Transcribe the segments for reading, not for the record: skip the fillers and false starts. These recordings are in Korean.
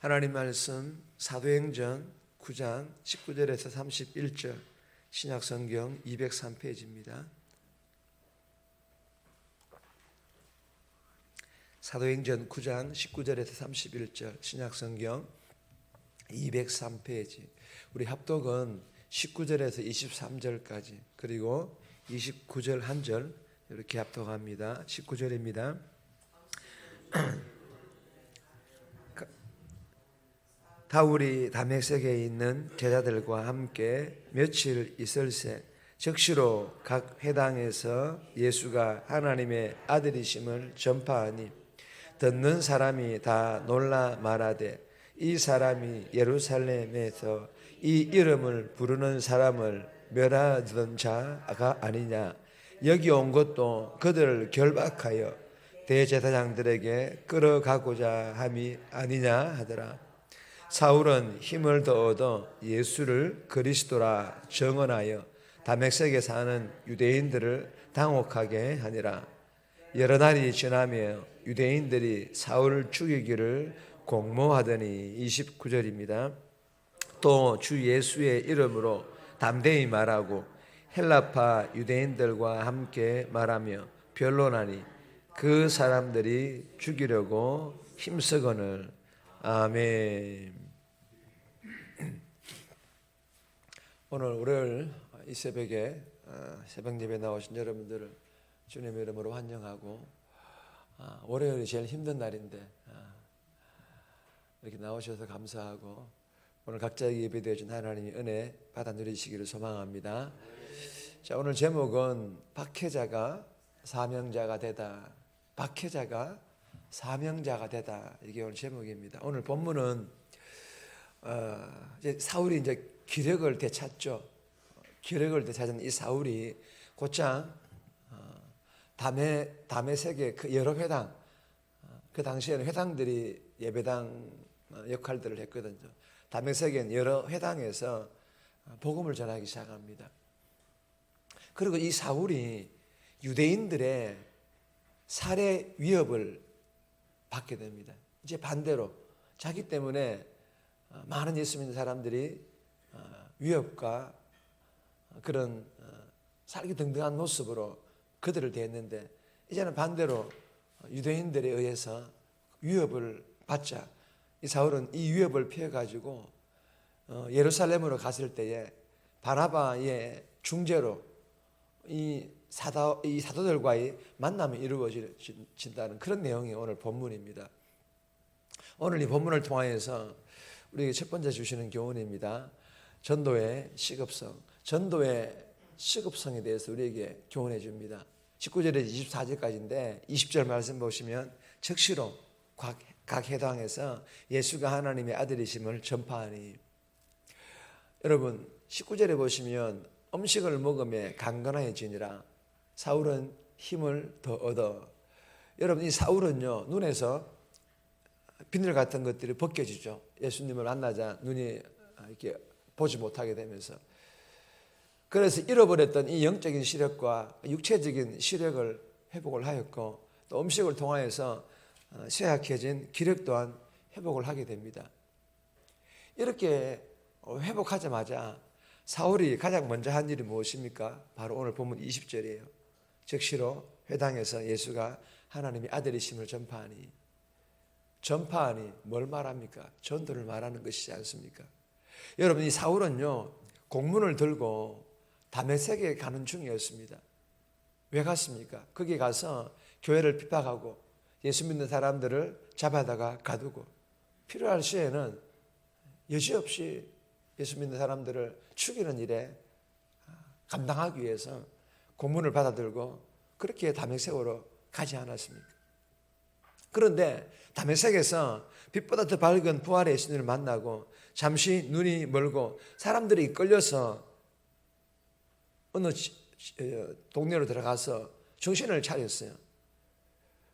하나님 말씀 사도행전 9장 19절에서 31절 신약성경 203페이지입니다. 사도행전 9장 19절에서 31절 신약성경 203페이지. 우리 합독은 19절에서 23절까지 그리고 29절 한 절 이렇게 합독합니다. 19절입니다. 다울이 다메섹에 있는 제자들과 함께 며칠 있을새 즉시로 각 회당에서 예수가 하나님의 아들이심을 전파하니 듣는 사람이 다 놀라 말하되 이 사람이 예루살렘에서 이 이름을 부르는 사람을 멸하던 자가 아니냐. 여기 온 것도 그들을 결박하여 대제사장들에게 끌어가고자 함이 아니냐 하더라. 사울은 힘을 더 얻어 예수를 그리스도라 정언하여 다메섹에 사는 유대인들을 당혹하게 하니라. 여러 날이 지나며 유대인들이 사울을 죽이기를 공모하더니 29절입니다. 또 주 예수의 이름으로 담대히 말하고 헬라파 유대인들과 함께 말하며 변론하니 그 사람들이 죽이려고 힘쓰거늘. 아멘. 오늘 월요일 이 새벽에 새벽 예배 나오신 여러분들을 주님의 이름으로 환영하고, 월요일이 제일 힘든 날인데 이렇게 나오셔서 감사하고 오늘 각자에게 예배되어진 하나님의 은혜 받아 누리시기를 소망합니다. 자, 오늘 제목은 박해자가 사명자가 되다. 박해자가 사명자가 되다. 이게 오늘 제목입니다. 오늘 본문은 이제 사울이 이제 기력을 되찾죠. 기력을 되찾은 이 사울이 곧장 다메섹의 그 여러 회당, 그 당시에는 회당들이 예배당 역할들을 했거든요. 다메섹엔 여러 회당에서 복음을 전하기 시작합니다. 그리고 이 사울이 유대인들의 살해 위협을 받게 됩니다. 이제 반대로 자기 때문에 많은 예수 믿는 사람들이 위협과 그런 살기 등등한 모습으로 그들을 대했는데, 이제는 반대로 유대인들에 의해서 위협을 받자 이 사울은 이 위협을 피해가지고 예루살렘으로 갔을 때에 바나바의 중재로 이 사도들과의 만남이 이루어진다는 그런 내용이 오늘 본문입니다. 오늘 이 본문을 통하여서 우리에게 첫 번째 주시는 교훈입니다. 전도의 시급성. 전도의 시급성에 대해서 우리에게 교훈해 줍니다. 19절에서 24절까지인데 20절 말씀 보시면 즉시로 각 회당에서 예수가 하나님의 아들이심을 전파하니. 여러분 19절에 보시면 음식을 먹으며 강건해지니라. 사울은 힘을 더 얻어. 여러분 이 사울은요, 눈에서 비늘 같은 것들이 벗겨지죠. 예수님을 만나자 눈이 이렇게 보지 못하게 되면서. 그래서 잃어버렸던 이 영적인 시력과 육체적인 시력을 회복을 하였고, 또 음식을 통하여서 쇠약해진 기력 또한 회복을 하게 됩니다. 이렇게 회복하자마자 사울이 가장 먼저 한 일이 무엇입니까? 바로 오늘 본문 20절이에요. 즉시로 회당에서 예수가 하나님의 아들이심을 전파하니 뭘 말합니까? 전도를 말하는 것이지 않습니까? 여러분 이 사울은요, 공문을 들고 다메섹에 가는 중이었습니다. 왜 갔습니까? 거기 가서 교회를 핍박하고 예수 믿는 사람들을 잡아다가 가두고 필요할 시에는 여지없이 예수 믿는 사람들을 죽이는 일에 감당하기 위해서 공문을 받아들고 그렇게 다메섹으로 가지 않았습니까? 그런데 다메섹에서 빛보다 더 밝은 부활의 예수님을 만나고 잠시 눈이 멀고 사람들이 이끌려서 어느 동네로 들어가서 정신을 차렸어요.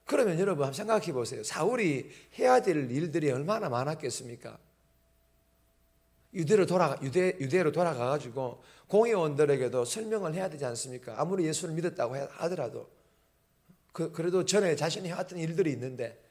그러면 여러분 한번 생각해 보세요. 사울이 해야 될 일들이 얼마나 많았겠습니까? 유대로 돌아가가지고 공회원들에게도 설명을 해야 되지 않습니까? 아무리 예수를 믿었다고 하더라도 그래도 전에 자신이 해왔던 일들이 있는데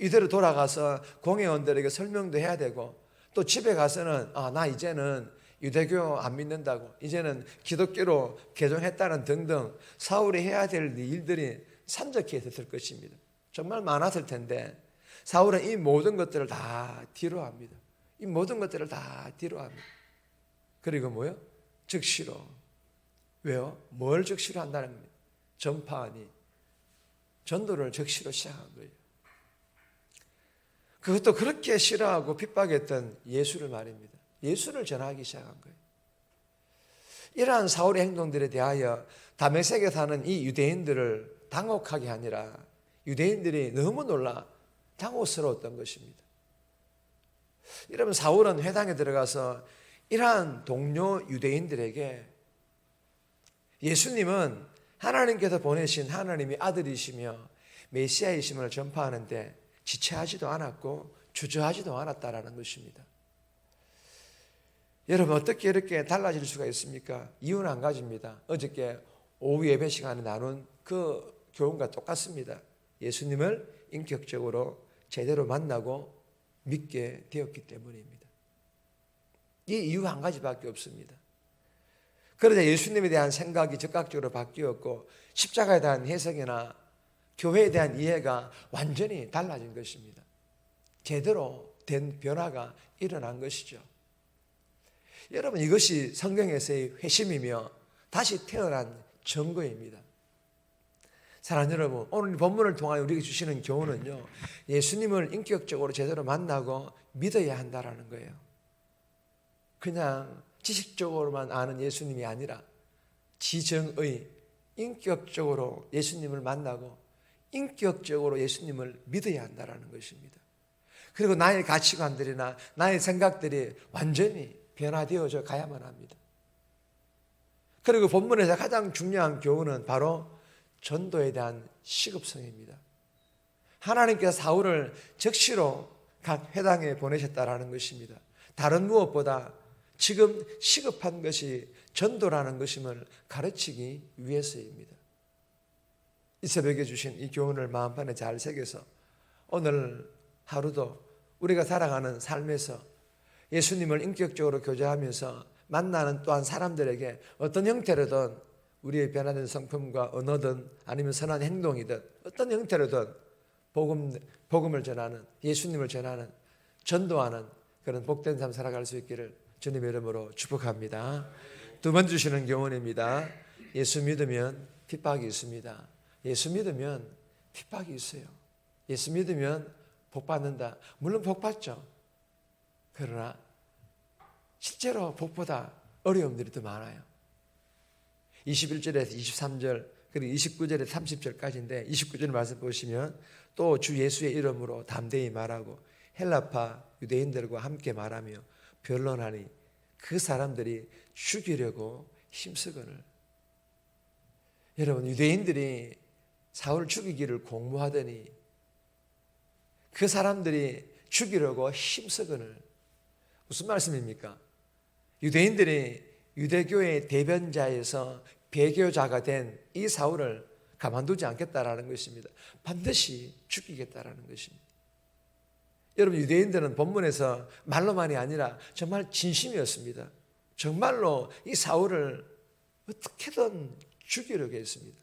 이대로 돌아가서 공회원들에게 설명도 해야 되고 또 집에 가서는 나 이제는 유대교 안 믿는다고, 이제는 기독교로 개종했다는 등등 사울이 해야 될 일들이 산적해 있었을 것입니다. 정말 많았을 텐데 사울은 이 모든 것들을 다 뒤로 합니다. 이 모든 것들을 다 뒤로 합니다. 그리고 뭐요? 즉시로. 왜요? 뭘 즉시로 한다는 겁니다. 전파하니 전도를 즉시로 시작한 거예요. 그것도 그렇게 싫어하고 핍박했던 예수를 말입니다. 예수를 전하기 시작한 거예요. 이러한 사울의 행동들에 대하여 다메섹에 사는 이 유대인들을 당혹하게 아니라 유대인들이 너무 놀라 당혹스러웠던 것입니다. 여러분, 사울은 회당에 들어가서 이러한 동료 유대인들에게 예수님은 하나님께서 보내신 하나님의 아들이시며 메시아이심을 전파하는데 지체하지도 않았고 주저하지도 않았다라는 것입니다. 여러분, 어떻게 이렇게 달라질 수가 있습니까? 이유는 한 가지입니다. 어저께 오후 예배 시간에 나눈 그 교훈과 똑같습니다. 예수님을 인격적으로 제대로 만나고 믿게 되었기 때문입니다. 이 이유 한 가지밖에 없습니다. 그러자 예수님에 대한 생각이 즉각적으로 바뀌었고 십자가에 대한 해석이나 교회에 대한 이해가 완전히 달라진 것입니다. 제대로 된 변화가 일어난 것이죠. 여러분, 이것이 성경에서의 회심이며 다시 태어난 증거입니다. 사랑하는 여러분, 오늘 본문을 통하여 우리에게 주시는 교훈은요, 예수님을 인격적으로 제대로 만나고 믿어야 한다라는 거예요. 그냥 지식적으로만 아는 예수님이 아니라 지정의 인격적으로 예수님을 만나고 인격적으로 예수님을 믿어야 한다라는 것입니다. 그리고 나의 가치관들이나 나의 생각들이 완전히 변화되어져 가야만 합니다. 그리고 본문에서 가장 중요한 교훈은 바로 전도에 대한 시급성입니다. 하나님께서 사울을 즉시로 각 회당에 보내셨다라는 것입니다. 다른 무엇보다 지금 시급한 것이 전도라는 것임을 가르치기 위해서입니다. 이 새벽에 주신 이 교훈을 마음판에 잘 새겨서 오늘 하루도 우리가 살아가는 삶에서 예수님을 인격적으로 교제하면서 만나는 또한 사람들에게 어떤 형태로든 우리의 변화된 성품과 언어든 아니면 선한 행동이든 어떤 형태로든 복음을 전하는, 예수님을 전하는, 전도하는 그런 복된 삶 살아갈 수 있기를 주님의 이름으로 축복합니다. 두 번 주시는 교훈입니다. 예수 믿으면 핍박이 있습니다. 예수 믿으면 핍박이 있어요. 예수 믿으면 복 받는다. 물론 복 받죠. 그러나 실제로 복보다 어려움들이 더 많아요. 21절에서 23절 그리고 29절에서 30절까지인데 29절 말씀 보시면 또 주 예수의 이름으로 담대히 말하고 헬라파 유대인들과 함께 말하며 변론하니 그 사람들이 죽이려고 힘쓰거늘. 여러분, 유대인들이 사울을 죽이기를 공모하더니 그 사람들이 죽이려고 힘쓰거늘. 무슨 말씀입니까? 유대인들이 유대교의 대변자에서 배교자가 된 이 사울을 가만두지 않겠다라는 것입니다. 반드시 죽이겠다라는 것입니다. 여러분, 유대인들은 본문에서 말로만이 아니라 정말 진심이었습니다. 정말로 이 사울을 어떻게든 죽이려고 했습니다.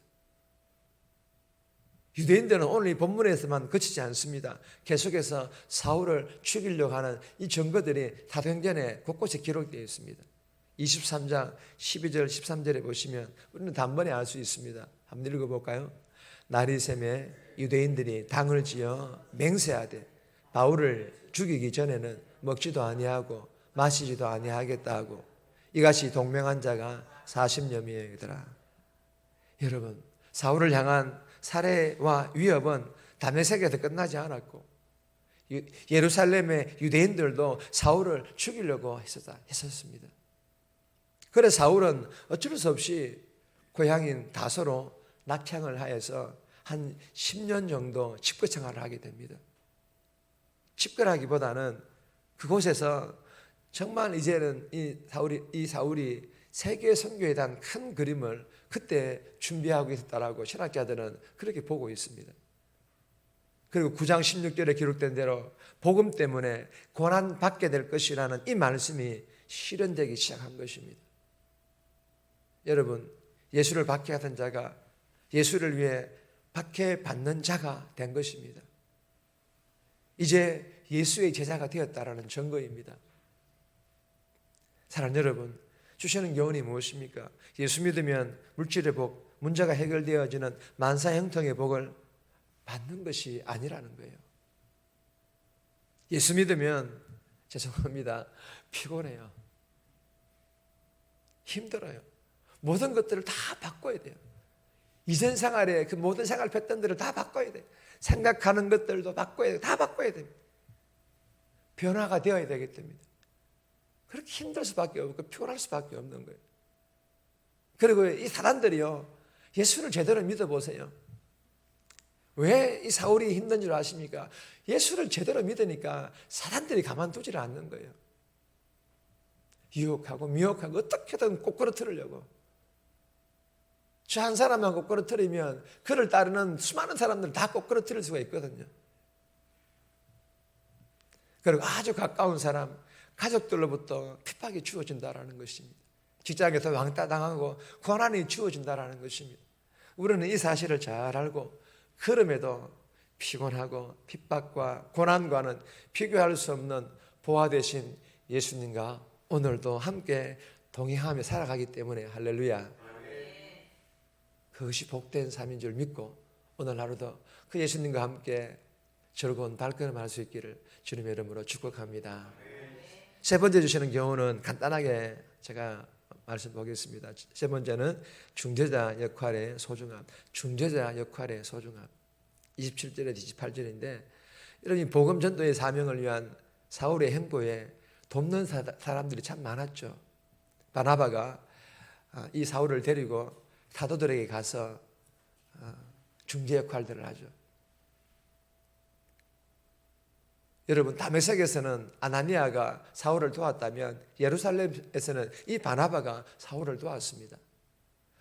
유대인들은 오늘 이 본문에서만 그치지 않습니다. 계속해서 사울을 죽이려고 하는 이 증거들이 사도행전에 곳곳에 기록되어 있습니다. 23장 12절 13절에 보시면 우리는 단번에 알 수 있습니다. 한번 읽어볼까요? 날이 새매 유대인들이 당을 지어 맹세하되 바울을 죽이기 전에는 먹지도 아니하고 마시지도 아니하겠다 하고 이같이 동맹한 자가 40여 명이더라. 여러분, 사울을 향한 살해와 위협은 다메섹에서 끝나지 않았고 예루살렘의 유대인들도 사울을 죽이려고 했었습니다. 그래서 사울은 어쩔 수 없이 고향인 다소로 낙향을 하여서 한 10년 정도 집거 생활을 하게 됩니다. 집거라기보다는 그곳에서 정말 이제는 이 사울이 세계 선교에 대한 큰 그림을 그때 준비하고 있었다라고 신학자들은 그렇게 보고 있습니다. 그리고 9장 16절에 기록된 대로 복음 때문에 고난 받게 될 것이라는 이 말씀이 실현되기 시작한 것입니다. 여러분, 예수를 박해하던 자가 예수를 위해 박해받는 자가 된 것입니다. 이제 예수의 제자가 되었다라는 증거입니다. 사랑하는 여러분, 주시는 교훈이 무엇입니까? 예수 믿으면 물질의 복, 문제가 해결되어지는 만사형통의 복을 받는 것이 아니라는 거예요. 예수 믿으면 죄송합니다. 피곤해요. 힘들어요. 모든 것들을 다 바꿔야 돼요. 이전 생활에 그 모든 생활 패턴들을 다 바꿔야 돼요. 생각하는 것들도 바꿔야 돼요. 다 바꿔야 됩니다. 변화가 되어야 되기 때문에 그렇게 힘들 수밖에 없고 피곤할 수밖에 없는 거예요. 그리고 이 사람들이요, 예수를 제대로 믿어보세요. 왜 이 사울이 힘든 줄 아십니까? 예수를 제대로 믿으니까 사람들이 가만두지를 않는 거예요. 유혹하고 미혹하고 어떻게든 꼬꾸라뜨리려고. 저 한 사람만 꼬꾸라뜨리면 그를 따르는 수많은 사람들 다 꼬꾸라뜨릴 수가 있거든요. 그리고 아주 가까운 사람, 가족들로부터 핍박이 주어진다라는 것입니다. 직장에서 왕따 당하고 고난이 주어진다라는 것입니다. 우리는 이 사실을 잘 알고 그럼에도 피곤하고 핍박과 고난과는 비교할 수 없는 보화 되신 예수님과 오늘도 함께 동행하며 살아가기 때문에 할렐루야. 그것이 복된 삶인 줄 믿고 오늘 하루도 그 예수님과 함께 즐거운 발걸음할 수 있기를 주님의 이름으로 축복합니다. 세 번째 주시는 경우는 간단하게 제가 말씀 보겠습니다. 세 번째는 중재자 역할의 소중함. 중재자 역할의 소중함. 27절에서 28절인데 이런 복음 전도의 사명을 위한 사울의 행보에 돕는 사람들이 참 많았죠. 바나바가 이 사울을 데리고 사도들에게 가서 중재 역할들을 하죠. 여러분, 다메섹에서는 아나니아가 사울을 도왔다면 예루살렘에서는 이 바나바가 사울을 도왔습니다.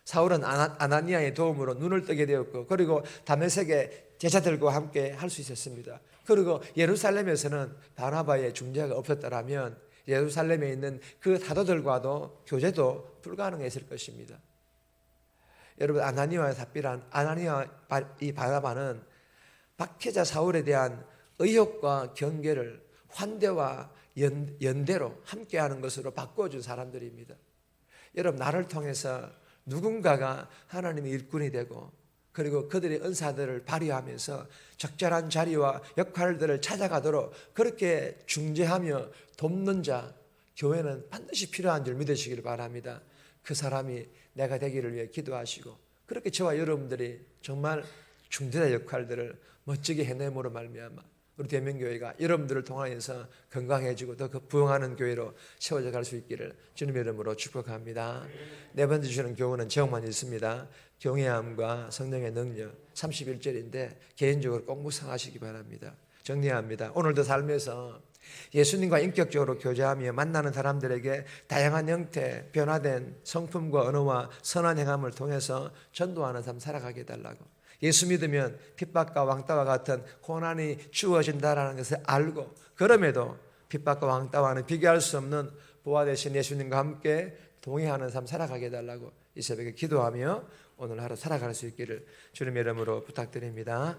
사울은 아나니아의 도움으로 눈을 뜨게 되었고 그리고 다메섹의 제자들과 함께 할 수 있었습니다. 그리고 예루살렘에서는 바나바의 중재가 없었더라면 예루살렘에 있는 그 사도들과도 교제도 불가능했을 것입니다. 여러분, 아나니아와 이 바나바는 박해자 사울에 대한 의혹과 경계를 환대와 연대로 함께하는 것으로 바꿔준 사람들입니다. 여러분, 나를 통해서 누군가가 하나님의 일꾼이 되고 그리고 그들의 은사들을 발휘하면서 적절한 자리와 역할들을 찾아가도록 그렇게 중재하며 돕는 자, 교회는 반드시 필요한 줄 믿으시길 바랍니다. 그 사람이 내가 되기를 위해 기도하시고 그렇게 저와 여러분들이 정말 중재자 역할들을 멋지게 해냄으로 말미암아 우리 대명교회가 여러분들을 통하여서 건강해지고 더 부흥하는 교회로 세워져 갈 수 있기를 주님의 이름으로 축복합니다. 네 번째 주시는 교훈은 제목만 있습니다. 경외함과 성령의 능력. 31절인데 개인적으로 꼭 묵상하시기 바랍니다. 정리합니다. 오늘도 삶에서 예수님과 인격적으로 교제하며 만나는 사람들에게 다양한 형태, 변화된 성품과 언어와 선한 행함을 통해서 전도하는 삶 살아가게 해달라고. 예수 믿으면 핍박과 왕따와 같은 고난이 주어진다는 것을 알고 그럼에도 핍박과 왕따와는 비교할 수 없는 보화 되신 예수님과 함께 동행하는 삶 살아가게 해달라고 이 새벽에 기도하며 오늘 하루 살아갈 수 있기를 주님의 이름으로 부탁드립니다.